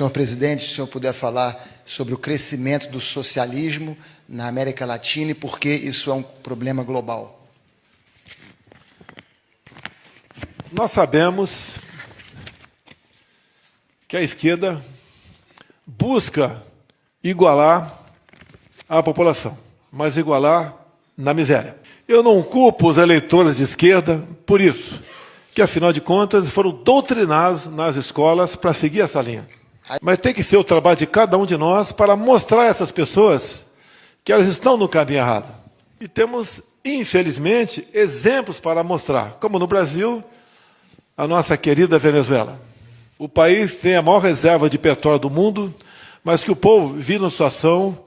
Senhor presidente, se o senhor puder falar sobre o crescimento do socialismo na América Latina e por que isso é um problema global. Nós sabemos que a esquerda busca igualar a população, mas igualar na miséria. Eu não culpo os eleitores de esquerda por isso, que, afinal de contas, foram doutrinados nas escolas para seguir essa linha. Mas tem que ser o trabalho de cada um de nós para mostrar a essas pessoas que elas estão no caminho errado. E temos, infelizmente, exemplos para mostrar, como no Brasil, a nossa querida Venezuela. O país tem a maior reserva de petróleo do mundo, mas que o povo vive numa situação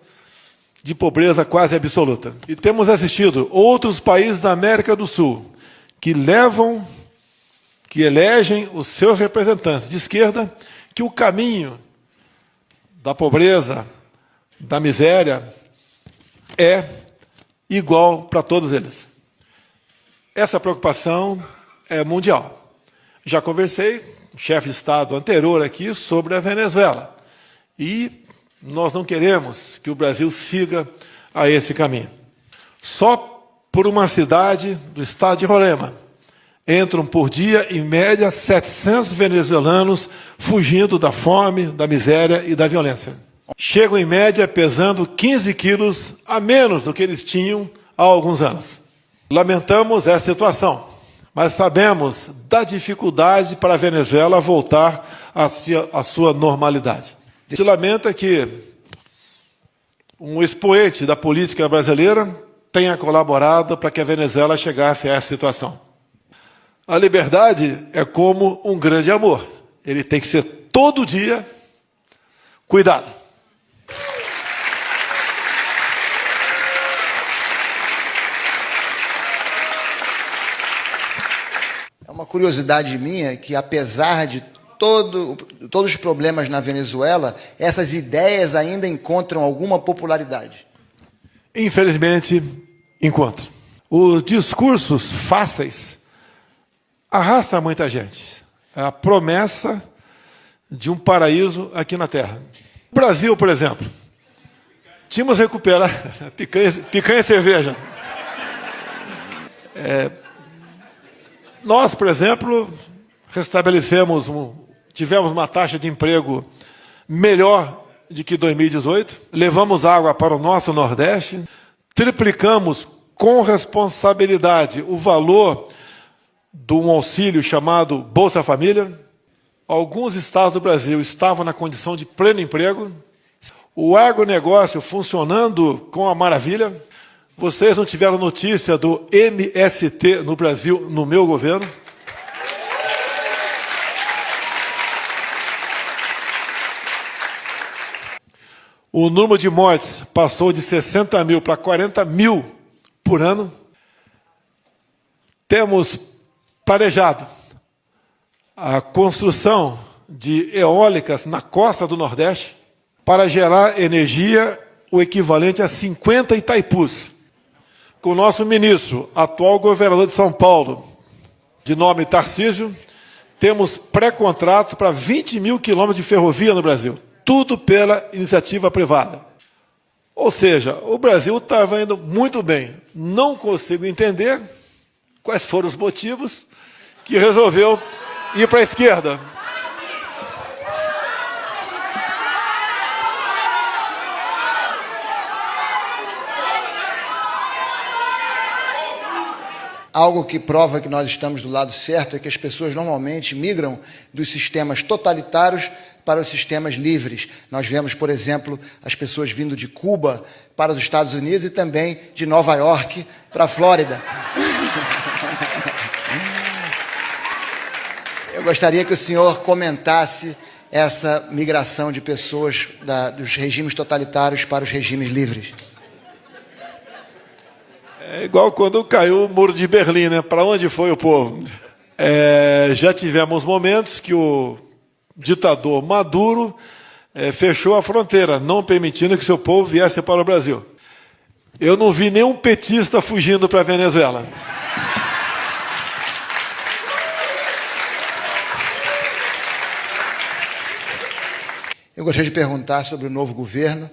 de pobreza quase absoluta. E temos assistido outros países da América do Sul que elegem os seus representantes de esquerda, que o caminho da pobreza, da miséria, é igual para todos eles. Essa preocupação é mundial. Já conversei com o chefe de Estado anterior aqui sobre a Venezuela. E nós não queremos que o Brasil siga a esse caminho. Só por uma cidade do estado de Roraima entram por dia, em média, 700 venezuelanos fugindo da fome, da miséria e da violência. Chegam, em média, pesando 15 quilos a menos do que eles tinham há alguns anos. Lamentamos essa situação, mas sabemos da dificuldade para a Venezuela voltar à sua normalidade. A gente lamenta que um expoente da política brasileira tenha colaborado para que a Venezuela chegasse a essa situação. A liberdade é como um grande amor. Ele tem que ser todo dia cuidado. É uma curiosidade minha que, apesar de todos os problemas na Venezuela, essas ideias ainda encontram alguma popularidade. Infelizmente, encontram. Os discursos fáceis arrastam muita gente. É a promessa de um paraíso aqui na Terra. No Brasil, por exemplo, tínhamos recuperado picanha e cerveja. Nós, por exemplo, tivemos uma taxa de emprego melhor do que 2018, levamos água para o nosso Nordeste, triplicamos com responsabilidade o valor de um auxílio chamado Bolsa Família. Alguns estados do Brasil estavam na condição de pleno emprego, o agronegócio funcionando com a maravilha. Vocês não tiveram notícia do MST no Brasil, no meu governo? O número de mortes passou de 60 mil para 40 mil por ano. Temos planejado a construção de eólicas na costa do Nordeste para gerar energia o equivalente a 50 Itaipus. Com o nosso ministro, atual governador de São Paulo, de nome Tarcísio, temos pré-contrato para 20 mil quilômetros de ferrovia no Brasil. Tudo pela iniciativa privada. Ou seja, o Brasil estava indo muito bem. Não consigo entender quais foram os motivos que resolveu ir para a esquerda. Algo que prova que nós estamos do lado certo é que as pessoas normalmente migram dos sistemas totalitários para os sistemas livres. Nós vemos, por exemplo, as pessoas vindo de Cuba para os Estados Unidos e também de Nova York para a Flórida. Eu gostaria que o senhor comentasse essa migração de pessoas dos regimes totalitários para os regimes livres. É igual quando caiu o Muro de Berlim, né? Para onde foi o povo? Já tivemos momentos que o ditador Maduro fechou a fronteira, não permitindo que seu povo viesse para o Brasil. Eu não vi nenhum petista fugindo para a Venezuela. Eu gostaria de perguntar sobre o novo governo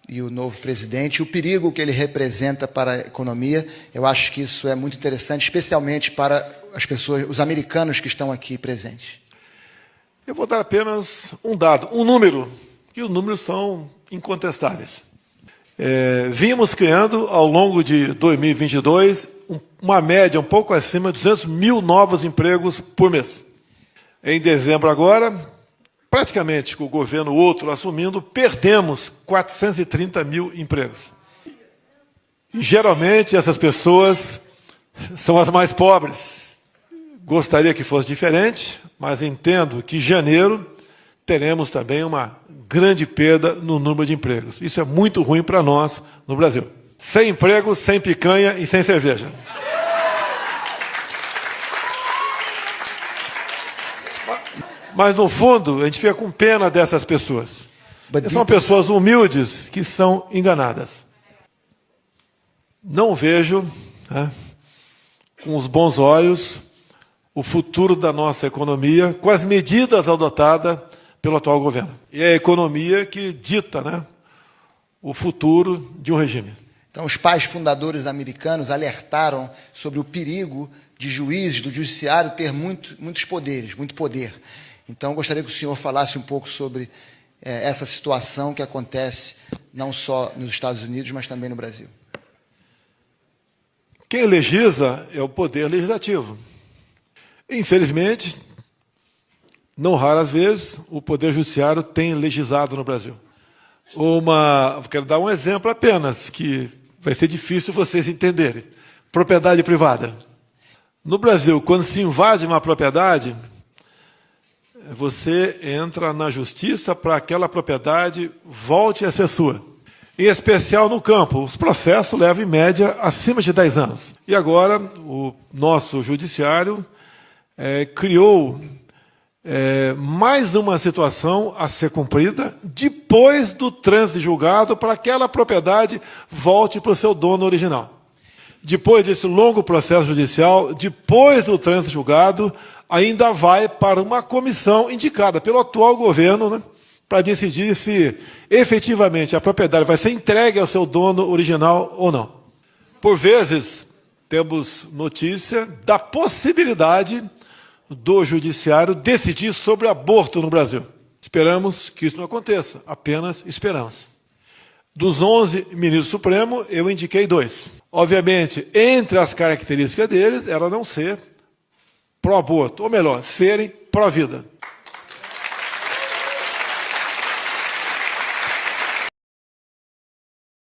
e o novo presidente, o perigo que ele representa para a economia. Eu acho que isso é muito interessante, especialmente para as pessoas, os americanos que estão aqui presentes. Eu vou dar apenas um dado, um número, que os números são incontestáveis. Vimos criando, ao longo de 2022, uma média um pouco acima de 200 mil novos empregos por mês. Em dezembro agora, praticamente com o governo outro assumindo, perdemos 430 mil empregos. E, geralmente, essas pessoas são as mais pobres. Gostaria que fosse diferente, mas entendo que em janeiro teremos também uma grande perda no número de empregos. Isso é muito ruim para nós no Brasil. Sem emprego, sem picanha e sem cerveja. Mas, no fundo, a gente fica com pena dessas pessoas. São pessoas humildes que são enganadas. Não vejo, com os bons olhos, o futuro da nossa economia com as medidas adotadas pelo atual governo. E é a economia que dita, o futuro de um regime. Então, os pais fundadores americanos alertaram sobre o perigo de juízes, do judiciário, ter muitos poderes, muito poder. Então, gostaria que o senhor falasse um pouco sobre essa situação que acontece não só nos Estados Unidos, mas também no Brasil. Quem legisla é o poder legislativo. Infelizmente, não raras vezes, o Poder Judiciário tem legislado no Brasil. Quero dar um exemplo apenas, que vai ser difícil vocês entenderem. Propriedade privada. No Brasil, quando se invade uma propriedade, você entra na justiça para que aquela propriedade volte a ser sua. Em especial no campo, os processos levam, em média, acima de 10 anos. E agora, o nosso judiciário criou mais uma situação a ser cumprida depois do trânsito julgado para que aquela propriedade volte para o seu dono original. Depois desse longo processo judicial, depois do trânsito julgado, ainda vai para uma comissão indicada pelo atual governo, para decidir se efetivamente a propriedade vai ser entregue ao seu dono original ou não. Por vezes, temos notícia da possibilidade do judiciário decidir sobre aborto no Brasil. Esperamos que isso não aconteça, apenas esperamos. Dos 11 ministros supremos, eu indiquei 2. Obviamente, entre as características deles, era não ser pró-aborto, ou melhor, serem pró-vida.